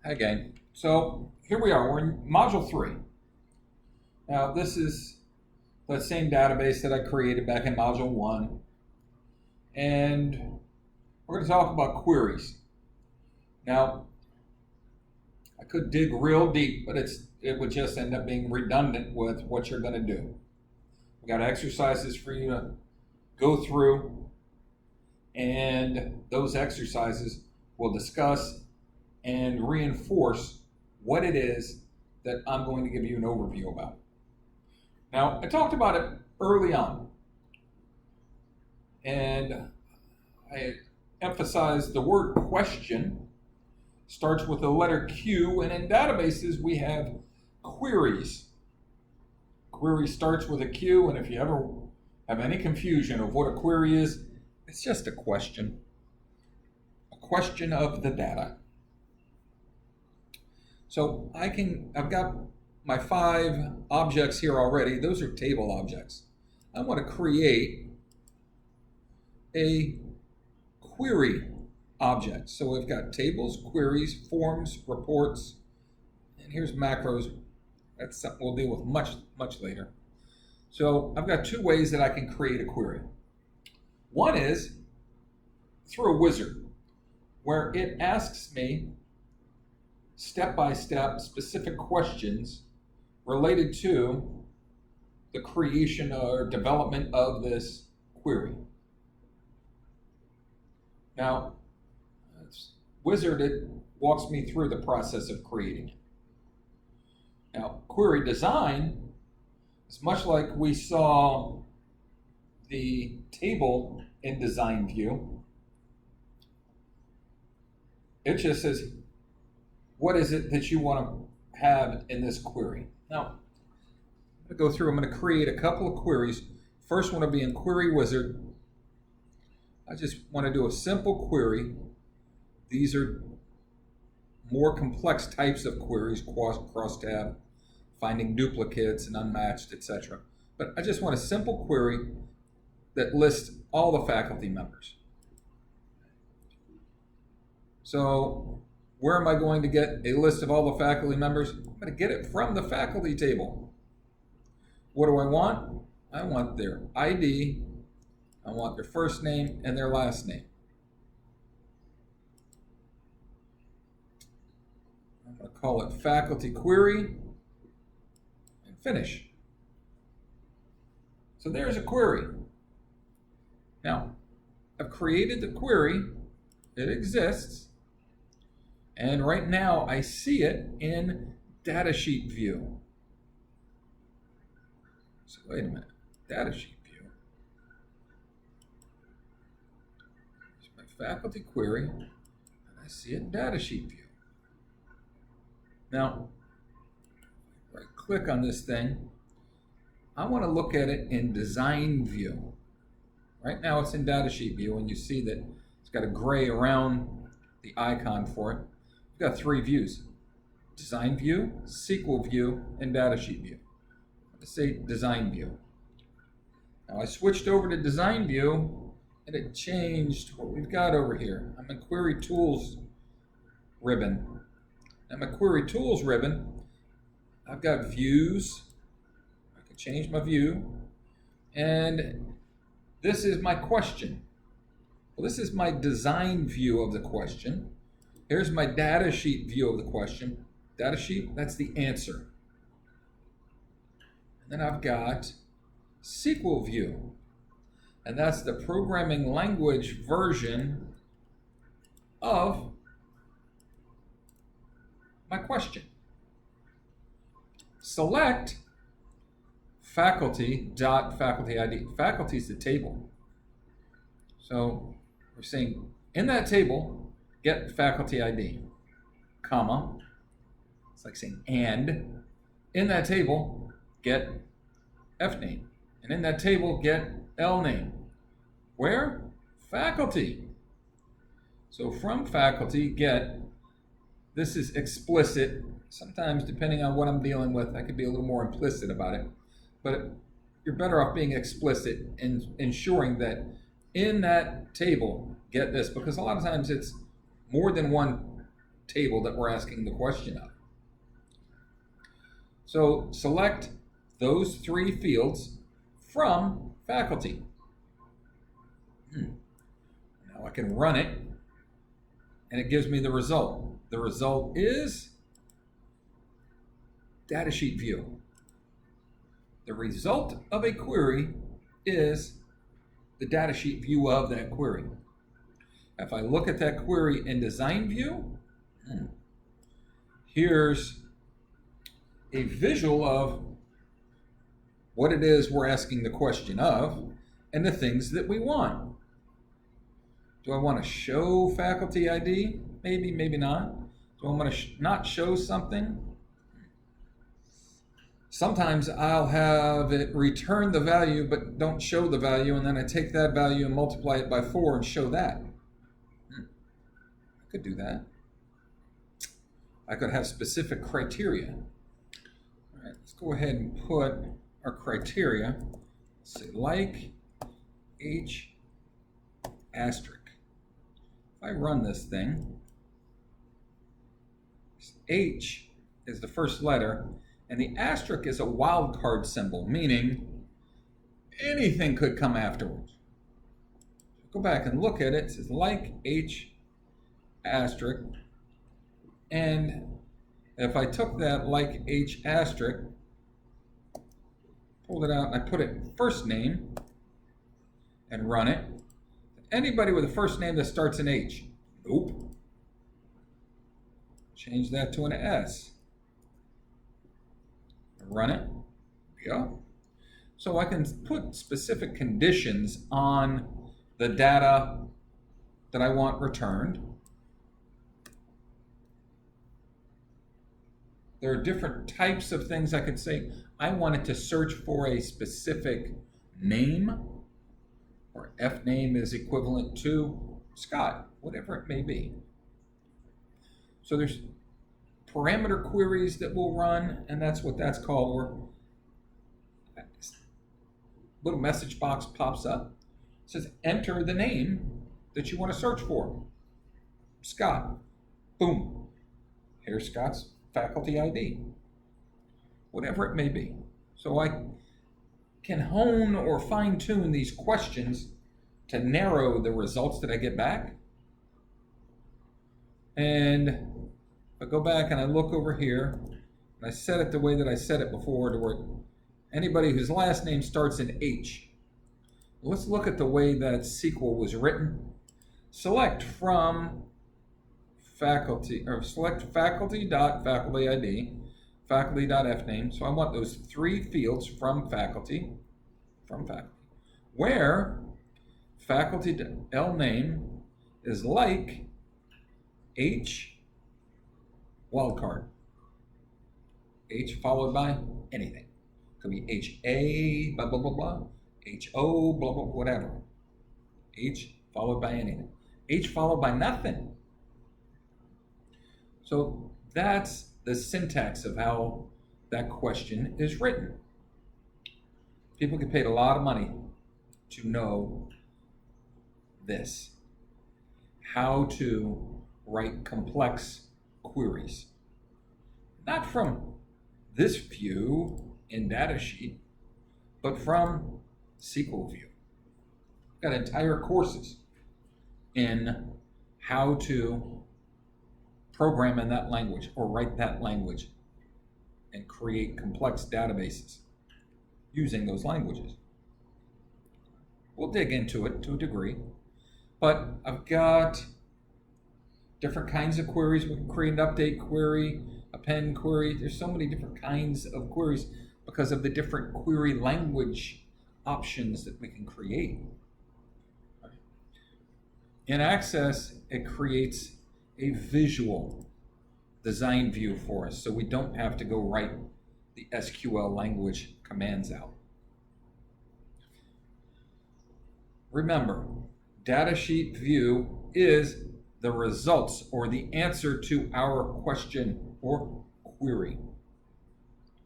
Hi gang. So here we are, we're in Module 3. Now this is the same database that I created back in Module 1. And we're going to talk about queries. Now, I could dig real deep, but it would just end up being redundant with what you're going to do. We got exercises for you to go through, and those exercises will discuss and reinforce what it is that I'm going to give you an overview about. Now, I talked about it early on, and I emphasized the word question starts with the letter Q, and in databases we have queries. Query starts with a Q, and if you ever have any confusion of what a query is, it's just a question of the data. So I've got my 5 objects here already. Those are table objects. I want to create a query object. So we've got tables, queries, forms, reports, and here's macros. That's something we'll deal with much later. So I've got 2 ways that I can create a query. One is through a wizard, where it asks me step-by-step specific questions related to the creation or development of this query. Now, wizard, it walks me through the process of creating it. Now, query design is much like we saw the table in design view. It just says, what is it that you want to have in this query? Now, I'm going to go through, I'm going to create a couple of queries. First one will be in Query Wizard. I just want to do a simple query. These are more complex types of queries, cross-tab, finding duplicates and unmatched, etc. But I just want a simple query that lists all the faculty members. So where am I going to get a list of all the faculty members? I'm going to get it from the faculty table. What do I want? I want their ID, I want their first name and their last name. I'm going to call it faculty query and finish. So there's a query. Now, I've created the query, it exists, and right now I see it in Datasheet View. So wait a minute, Datasheet View. Here's my faculty query, and I see it in Datasheet View. Now, right click on this thing, I want to look at it in Design View. Right now it's in Datasheet View, and you see that it's got a gray around the icon for it. We've got 3 views: Design View, SQL View, and Datasheet View. Let's say Design View. Now I switched over to Design View, and it changed what we've got over here. I'm in Query Tools ribbon. Now my Query Tools ribbon, I've got views. I can change my view, and this is my question. Well, this is my design view of the question. Here's my data sheet view of the question. Data sheet, that's the answer. And then I've got SQL view, and that's the programming language version of my question. Select faculty.faculty ID. Faculty is the table. So we're saying in that table, get faculty ID, comma. It's like saying and. In that table, get F name. And in that table, get L name. Where? Faculty. So from faculty, get, this is explicit. Sometimes, depending on what I'm dealing with, I could be a little more implicit about it. But you're better off being explicit in ensuring that in that table, get this, because a lot of times it's more than one table that we're asking the question of. So select those 3 fields from faculty. Now I can run it, and it gives me the result. The result is Datasheet View. The result of a query is the datasheet view of that query. If I look at that query in Design View, here's a visual of what it is we're asking the question of and the things that we want. Do I want to show faculty ID? Maybe, maybe not. Do I want to not show something? Sometimes I'll have it return the value but don't show the value, and then I take that value and multiply it by 4 and show that. I could do that. I could have specific criteria. All right, let's go ahead and put our criteria. Let's say like H asterisk. If I run this thing, H is the first letter, and the asterisk is a wildcard symbol, meaning anything could come afterwards. Go back and look at it. It says like H asterisk, and if I took that like H asterisk, pulled it out, and I put it first name and run it. Anybody with a first name that starts in H? Nope. Change that to an S. Run it. Yeah. So I can put specific conditions on the data that I want returned. There are different types of things I could say. I wanted to search for a specific name, or F name is equivalent to Scott, whatever it may be. So there's parameter queries that will run, and that's what that's called, where a little message box pops up. It says enter the name that you want to search for. Scott. Boom. Here's Scott's faculty ID. Whatever it may be. So I can hone or fine-tune these questions to narrow the results that I get back. And if I go back and I look over here, and I set it the way that I set it before, to where anybody whose last name starts in H. Let's look at the way that SQL was written. Select from faculty, or select faculty.faculty ID, faculty.fname. So I want those 3 fields from faculty, where faculty.lname is like H wildcard. H followed by anything. Could be HA, blah, blah, blah, blah. HO, blah, blah, whatever. H followed by anything. H followed by nothing. So that's the syntax of how that question is written. People get paid a lot of money to know this. How to write complex queries. Not from this view in Datasheet, but from SQL View. I've got entire courses in how to program in that language or write that language and create complex databases using those languages. We'll dig into it to a degree, but I've got different kinds of queries. We can create an update query, append query. There's so many different kinds of queries because of the different query language options that we can create. In Access, it creates a visual design view for us, so we don't have to go write the SQL language commands out. Remember, Datasheet View is the results or the answer to our question or query.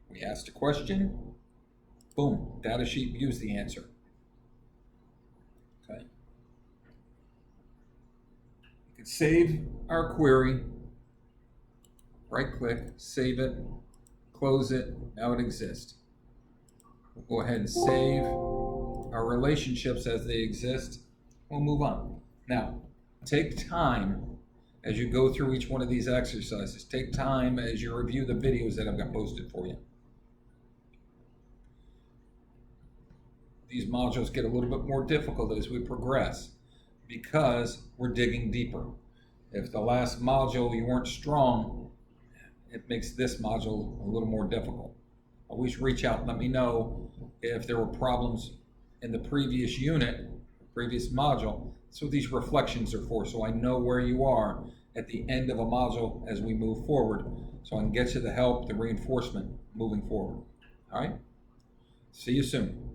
We asked a question, boom, Datasheet View is the answer. Okay. We can save our query, right click, save it, close it, now it exists. We'll go ahead and save our relationships as they exist. We'll move on. Now, take time as you go through each one of these exercises. Take time as you review the videos that I've got posted for you. These modules get a little bit more difficult as we progress because we're digging deeper. If the last module you weren't strong, it makes this module a little more difficult. Always reach out and let me know if there were problems in the previous unit, previous module. That's what these reflections are for, so I know where you are at the end of a module as we move forward, so I can get you the help, the reinforcement moving forward. All right? See you soon.